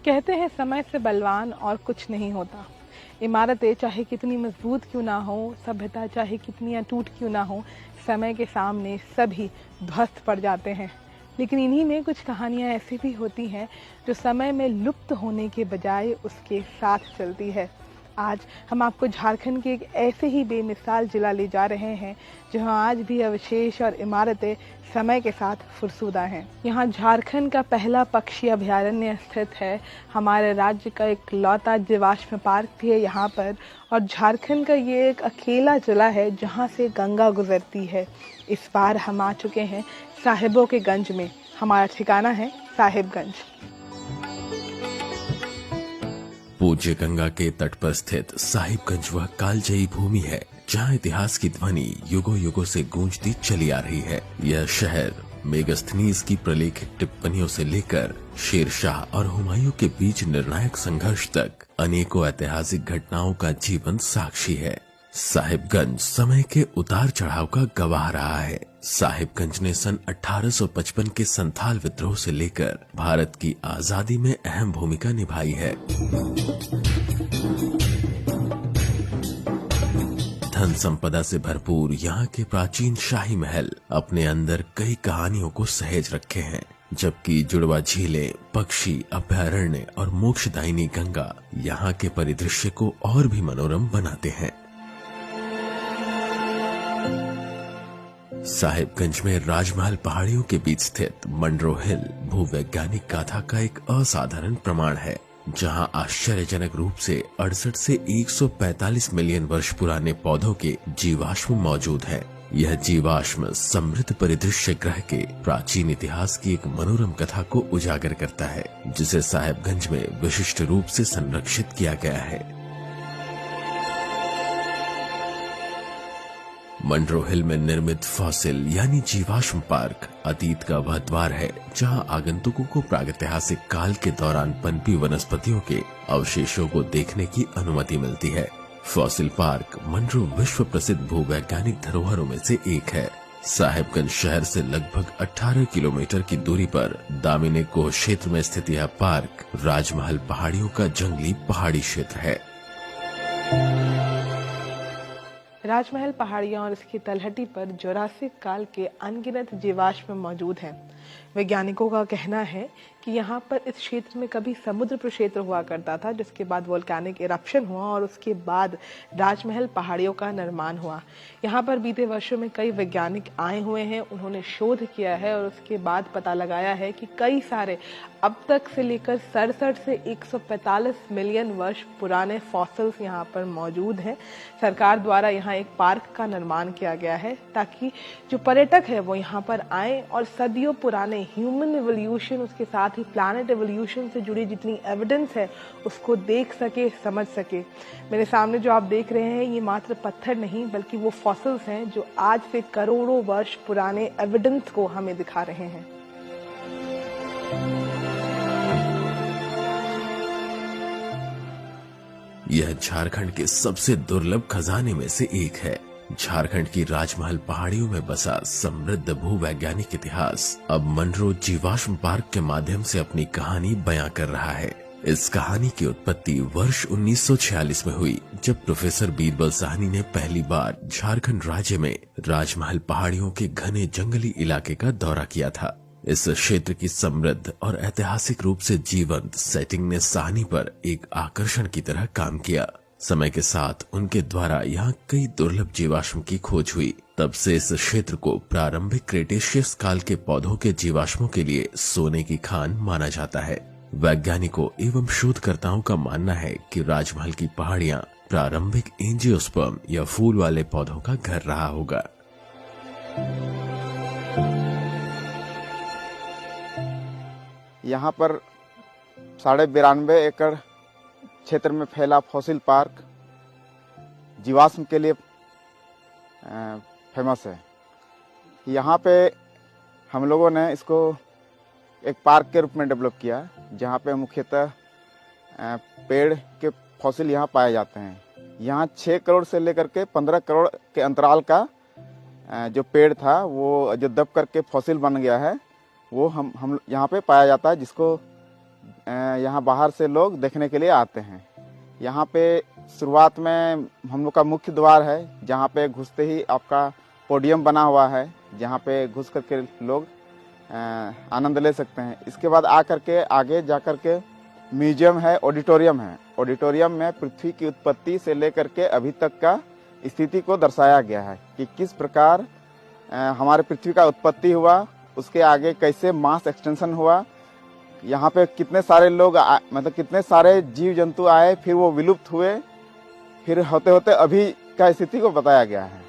कहते हैं समय से बलवान और कुछ नहीं होता। इमारतें चाहे कितनी मजबूत क्यों ना हो, सभ्यता चाहे कितनी अटूट क्यों ना हो, समय के सामने सभी ध्वस्त पड़ जाते हैं। लेकिन इन्हीं में कुछ कहानियां ऐसी भी होती हैं जो समय में लुप्त होने के बजाय उसके साथ चलती है। आज हम आपको झारखंड के एक ऐसे ही बेमिसाल जिला ले जा रहे हैं जहां आज भी अवशेष और इमारतें समय के साथ फुरसुदा हैं। यहाँ झारखंड का पहला पक्षी अभयारण्य स्थित है। हमारे राज्य का एक लौता जीवाश्म पार्क भी है यहाँ पर, और झारखंड का ये एक अकेला जिला है जहाँ से गंगा गुजरती है। इस बार हम आ चुके हैं साहिबों के गंज में। हमारा ठिकाना है साहिबगंज। पूज्य गंगा के तट पर स्थित साहिबगंज वह कालजयी भूमि है जहां इतिहास की ध्वनि युगों युगों से गूंजती चली आ रही है। यह शहर मेगास्थनीज की प्रलेखित टिप्पणियों से लेकर शेरशाह और हुमायूं के बीच निर्णायक संघर्ष तक अनेकों ऐतिहासिक घटनाओं का जीवंत साक्षी है। साहिबगंज समय के उतार चढ़ाव का गवाह रहा है। साहिबगंज ने सन 1855 के संथाल विद्रोह से लेकर भारत की आजादी में अहम भूमिका निभाई है। धन संपदा से भरपूर यहाँ के प्राचीन शाही महल अपने अंदर कई कहानियों को सहेज रखे हैं, जबकि जुड़वा झीलें, पक्षी अभयारण्य और मोक्षदायिनी गंगा यहाँ के परिदृश्य को और भी मनोरम बनाते हैं। साहिबगंज में राजमहल पहाड़ियों के बीच स्थित मंडरो हिल भूवैज्ञानिक गाथा का एक असाधारण प्रमाण है, जहां आश्चर्यजनक रूप से 68 से 145 मिलियन वर्ष पुराने पौधों के जीवाश्म मौजूद हैं। यह जीवाश्म समृद्ध परिदृश्य ग्रह के प्राचीन इतिहास की एक मनोरम कथा को उजागर करता है, जिसे साहिबगंज में विशिष्ट रूप से संरक्षित किया गया है। मंडरो हिल में निर्मित फॉसिल यानी जीवाश्म पार्क अतीत का वह द्वार है जहां आगंतुकों को प्रागैतिहासिक काल के दौरान पनपी वनस्पतियों के अवशेषों को देखने की अनुमति मिलती है। फॉसिल पार्क मंडरो विश्व प्रसिद्ध भूवैज्ञानिक धरोहरों में से एक है। साहिबगंज शहर से लगभग 18 किलोमीटर की दूरी पर दामिनी कोह क्षेत्र में स्थित यह पार्क राजमहल पहाड़ियों का जंगली पहाड़ी क्षेत्र है। राजमहल पहाड़ियां और इसकी तलहटी पर जुरासिक काल के अनगिनत जीवाश्म मौजूद हैं। वैज्ञानिकों का कहना है कि यहाँ पर इस क्षेत्र में कभी समुद्र प्रक्षेत्र हुआ करता था, जिसके बाद वोल्केनिक इरप्शन हुआ और उसके बाद राजमहल पहाड़ियों का निर्माण हुआ। यहाँ पर बीते वर्षों में कई वैज्ञानिक आए हुए हैं, उन्होंने शोध किया है और उसके बाद पता लगाया है कि कई सारे अब तक से लेकर 67 से 145 मिलियन वर्ष पुराने फॉसिल्स यहाँ पर मौजूद हैं। सरकार द्वारा यहाँ एक पार्क का निर्माण किया गया है ताकि जो पर्यटक है वो यहाँ पर आए और सदियों पुराने ह्यूमन एवोल्यूशन, उसके साथ ही प्लैनेट एवोल्यूशन से जुड़ी जितनी एविडेंस है उसको देख सके, समझ सके। मेरे सामने जो आप देख रहे हैं ये मात्र पत्थर नहीं बल्कि वो फॉसिल्स हैं जो आज से करोड़ों वर्ष पुराने एविडेंस को हमें दिखा रहे हैं। यह झारखंड के सबसे दुर्लभ खजाने में से एक है। झारखंड की राजमहल पहाड़ियों में बसा समृद्ध भूवैज्ञानिक इतिहास अब मंडरो जीवाश्म पार्क के माध्यम से अपनी कहानी बयां कर रहा है। इस कहानी की उत्पत्ति वर्ष 1946 में हुई, जब प्रोफेसर बीरबल साहनी ने पहली बार झारखंड राज्य में राजमहल पहाड़ियों के घने जंगली इलाके का दौरा किया था। इस क्षेत्र की समृद्ध और ऐतिहासिक रूप से जीवंत सेटिंग ने साहनी पर एक आकर्षण की तरह काम किया। समय के साथ उनके द्वारा यहाँ कई दुर्लभ जीवाश्म की खोज हुई। तब से इस क्षेत्र को प्रारंभिक क्रेटेशियस काल के पौधों के जीवाश्मों के लिए सोने की खान माना जाता है। वैज्ञानिकों एवं शोधकर्ताओं का मानना है कि राजमहल की पहाड़ियाँ प्रारंभिक एंजियोस्पर्म या फूल वाले पौधों का घर रहा होगा। यहाँ पर 92.5 एकड़ क्षेत्र में फैला फॉसिल पार्क जीवाश्म के लिए फेमस है। यहाँ पे हम लोगों ने इसको एक पार्क के रूप में डेवलप किया, जहाँ पे मुख्यतः पेड़ के फॉसिल यहाँ पाए जाते हैं। यहाँ 6 करोड़ से लेकर के 15 करोड़ के अंतराल का जो पेड़ था वो जो दब करके फॉसिल बन गया है वो हम यहाँ पे पाया जाता है, जिसको यहाँ बाहर से लोग देखने के लिए आते हैं। यहाँ पे शुरुआत में हम लोग का मुख्य द्वार है, जहाँ पे घुसते ही आपका पोडियम बना हुआ है, जहाँ पे घुस करके लोग आनंद ले सकते हैं। इसके बाद आकर के आगे जा कर के म्यूजियम है, ऑडिटोरियम है। ऑडिटोरियम में पृथ्वी की उत्पत्ति से लेकर के अभी तक का स्थिति को दर्शाया गया है कि किस प्रकार हमारे पृथ्वी का उत्पत्ति हुआ, उसके आगे कैसे मास एक्सटेंशन हुआ, यहाँ पे कितने सारे लोग मतलब कितने सारे जीव जंतु आए, फिर वो विलुप्त हुए, फिर होते होते अभी का स्थिति को बताया गया है।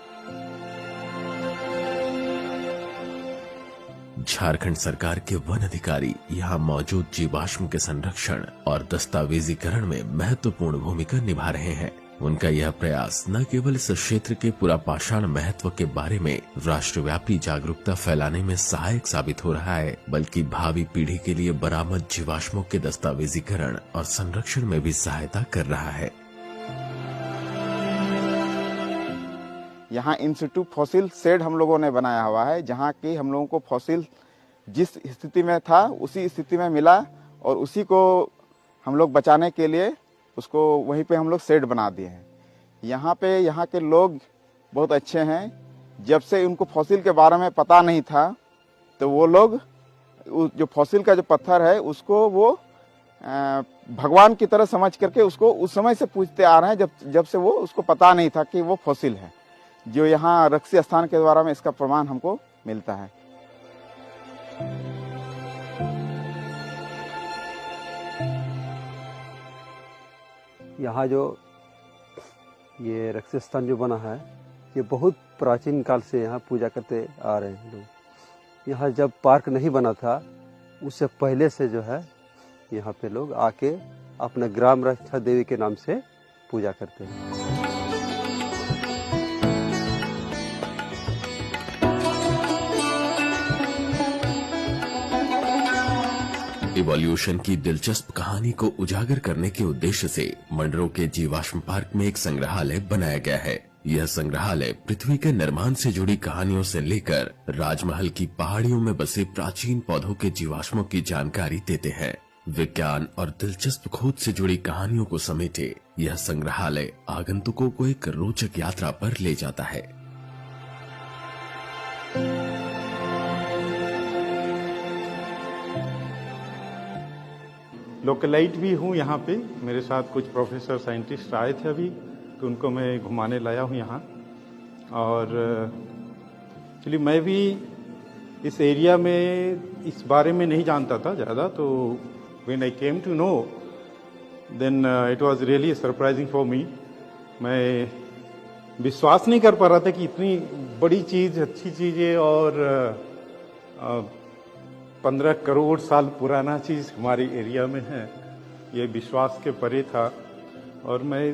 झारखंड सरकार के वन अधिकारी यहाँ मौजूद जीवाश्म के संरक्षण और दस्तावेजीकरण में महत्वपूर्ण भूमिका निभा रहे हैं। उनका यह प्रयास न केवल इस क्षेत्र के पुरापाषाण महत्व के बारे में राष्ट्रव्यापी जागरूकता फैलाने में सहायक साबित हो रहा है, बल्कि भावी पीढ़ी के लिए बरामद जीवाश्मों के दस्तावेजीकरण और संरक्षण में भी सहायता कर रहा है। यहाँ इन सिटू फॉसिल शेड हम लोगों ने बनाया हुआ है, जहाँ की हम लोगों को फॉसिल जिस स्थिति में था उसी स्थिति में मिला, और उसी को हम लोग बचाने के लिए उसको वहीं पे हम लोग शेड बना दिए हैं। यहाँ पे यहाँ के लोग बहुत अच्छे हैं। जब से उनको फॉसिल के बारे में पता नहीं था, तो वो लोग जो फॉसिल का जो पत्थर है उसको वो भगवान की तरह समझ करके उसको उस समय से पूछते आ रहे हैं, जब से वो उसको पता नहीं था कि वो फॉसिल है। जो यहाँ रक्सी स्थान के द्वारा में इसका प्रमाण हमको मिलता है। यहाँ जो ये रक्सी स्थान जो बना है, ये बहुत प्राचीन काल से यहाँ पूजा करते आ रहे हैं लोग। यहाँ जब पार्क नहीं बना था, उससे पहले से जो है यहाँ पे लोग आके अपने ग्राम रक्षा देवी के नाम से पूजा करते हैं। इवोल्यूशन की दिलचस्प कहानी को उजागर करने के उद्देश्य से मंडरो के जीवाश्म पार्क में एक संग्रहालय बनाया गया है। यह संग्रहालय पृथ्वी के निर्माण से जुड़ी कहानियों से लेकर राजमहल की पहाड़ियों में बसे प्राचीन पौधों के जीवाश्मों की जानकारी देते हैं। विज्ञान और दिलचस्प खोज से जुड़ी कहानियों को समेटे यह संग्रहालय आगंतुकों को एक रोचक यात्रा पर ले जाता है। लोकलाइट भी हूँ यहाँ पे। मेरे साथ कुछ प्रोफेसर साइंटिस्ट आए थे अभी, तो उनको मैं घुमाने लाया हूँ यहाँ। और एक्चुअली मैं भी इस एरिया में इस बारे में नहीं जानता था ज़्यादा, तो when I came to know then it was really surprising for me. मैं विश्वास नहीं कर पा रहा था कि इतनी बड़ी चीज़, अच्छी चीज़ें और 15 करोड़ साल पुराना चीज़ हमारे एरिया में है, ये विश्वास के परे था। और मैं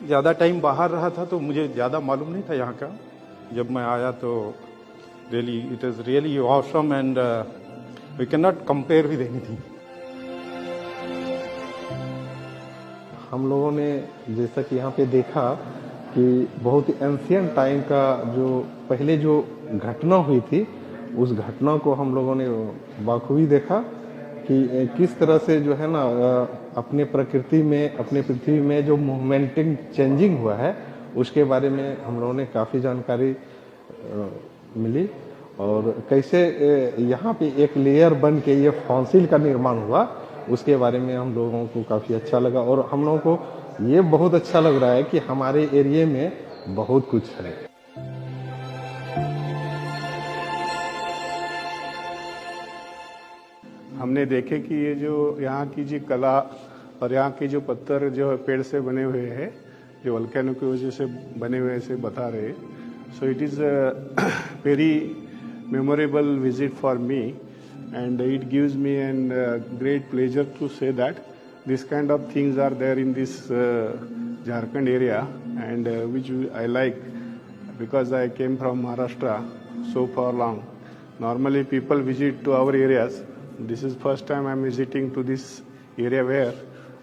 ज़्यादा टाइम बाहर रहा था, तो मुझे ज़्यादा मालूम नहीं था यहाँ का। जब मैं आया तो really it is really awesome and we can not compare with anything. हम लोगों ने जैसा कि यहाँ पे देखा कि बहुत एंशियंट टाइम का जो पहले जो घटना हुई थी, उस घटना को हम लोगों ने बाखूबी देखा कि किस तरह से जो है ना अपने प्रकृति में, अपने पृथ्वी में जो मूवमेंटिंग चेंजिंग हुआ है, उसके बारे में हम लोगों ने काफ़ी जानकारी मिली। और कैसे यहाँ पे एक लेयर बन के ये फॉसिल का निर्माण हुआ, उसके बारे में हम लोगों को काफ़ी अच्छा लगा। और हम लोगों को ये बहुत अच्छा लग रहा है कि हमारे एरिया में बहुत कुछ है। हमने देखे कि ये जो यहाँ की जो कला और यहाँ के जो पत्थर जो पेड़ से बने हुए हैं, जो वोल्केनो की वजह से बने हुए से बता रहे, so it is very memorable visit for me and it gives me an great pleasure to say that this kind of things are there in this Jharkhand area and which I like because I came from Maharashtra so far long. Normally people visit to our areas. This is first time I'm visiting to this area where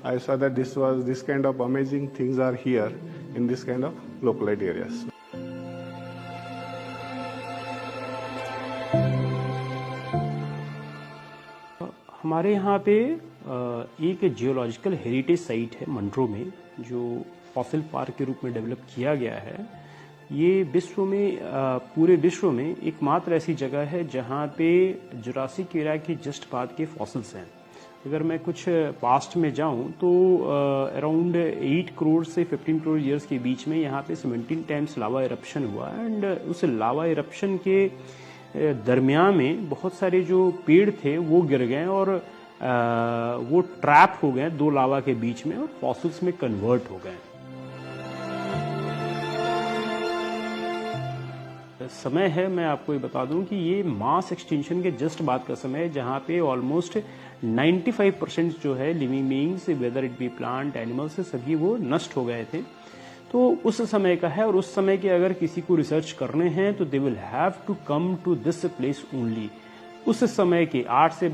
I saw that this kind of amazing things are here in this kind of localite areas. हमारे यहाँ पे एक geological heritage site है मंडरो में, जो fossil park के रूप में डेवलप किया गया है। ये विश्व में पूरे विश्व में एकमात्र ऐसी जगह है जहाँ पे जुरासिक एरा के जस्ट बाद के फॉसिल्स हैं। अगर मैं कुछ पास्ट में जाऊं तो अराउंड 8 करोड़ से 15 करोड़ ईयर्स के बीच में यहाँ पे 17 टाइम्स लावा इरप्शन हुआ एंड उस लावा इरप्शन के दरमियान में बहुत सारे जो पेड़ थे वो गिर गए और वो ट्रैप हो गए 2 लावा के बीच में और फॉसिल्स में कन्वर्ट हो गए। समय है, मैं आपको ये बता दूं कि ये मास एक्सटिंक्शन के जस्ट बाद का समय है, जहाँ पे ऑलमोस्ट 95% जो है living beings, whether it be plant animals, सभी वो नष्ट हो गए थे। तो उस समय का है और उस समय के अगर किसी को रिसर्च करने हैं तो they will have to come to this place only. उस समय के 8 से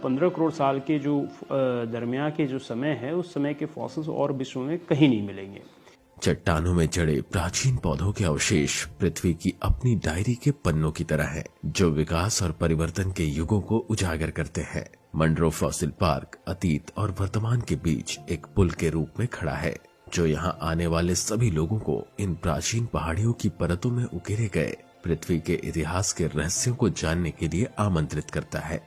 15 करोड़ साल के जो दरमियान के जो समय है, उस समय के फॉसिल्स और विश्व में कहीं नहीं मिलेंगे। चट्टानों में जड़े प्राचीन पौधों के अवशेष पृथ्वी की अपनी डायरी के पन्नों की तरह हैं, जो विकास और परिवर्तन के युगों को उजागर करते हैं। मंडरो फॉसिल पार्क अतीत और वर्तमान के बीच एक पुल के रूप में खड़ा है, जो यहाँ आने वाले सभी लोगों को इन प्राचीन पहाड़ियों की परतों में उकेरे गए पृथ्वी के इतिहास के रहस्यों को जानने के लिए आमंत्रित करता है।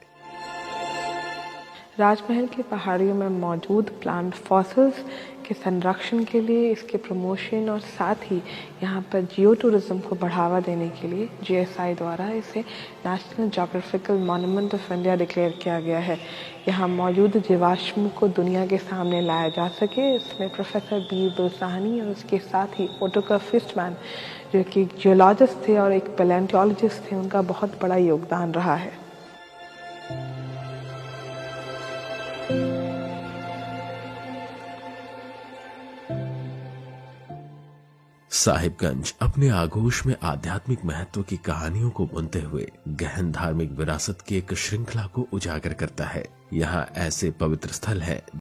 राजमहल की पहाड़ियों में मौजूद प्लांट फॉसिल्स के संरक्षण के लिए, इसके प्रमोशन और साथ ही यहाँ पर जियो टूरिज्म को बढ़ावा देने के लिए GSI द्वारा इसे national geographical monument of India declare किया गया है। यहाँ मौजूद जीवाश्म को दुनिया के सामने लाया जा सके, इसमें प्रोफेसर बीरबल साहनी और उसके साथ ही ओटोकर फिस्टमैन, जो कि एक जियोलॉजिस्ट थे और एक पैलेंटोलॉजिस्ट थे, उनका बहुत बड़ा योगदान रहा है। साहिबगंज अपने आगोश में आध्यात्मिक महत्व की कहानियों को बुनते हुए गहन धार्मिक विरासत की एक श्रृंखला को उजागर करता है। यहाँ ऐसे पवित्र स्थल है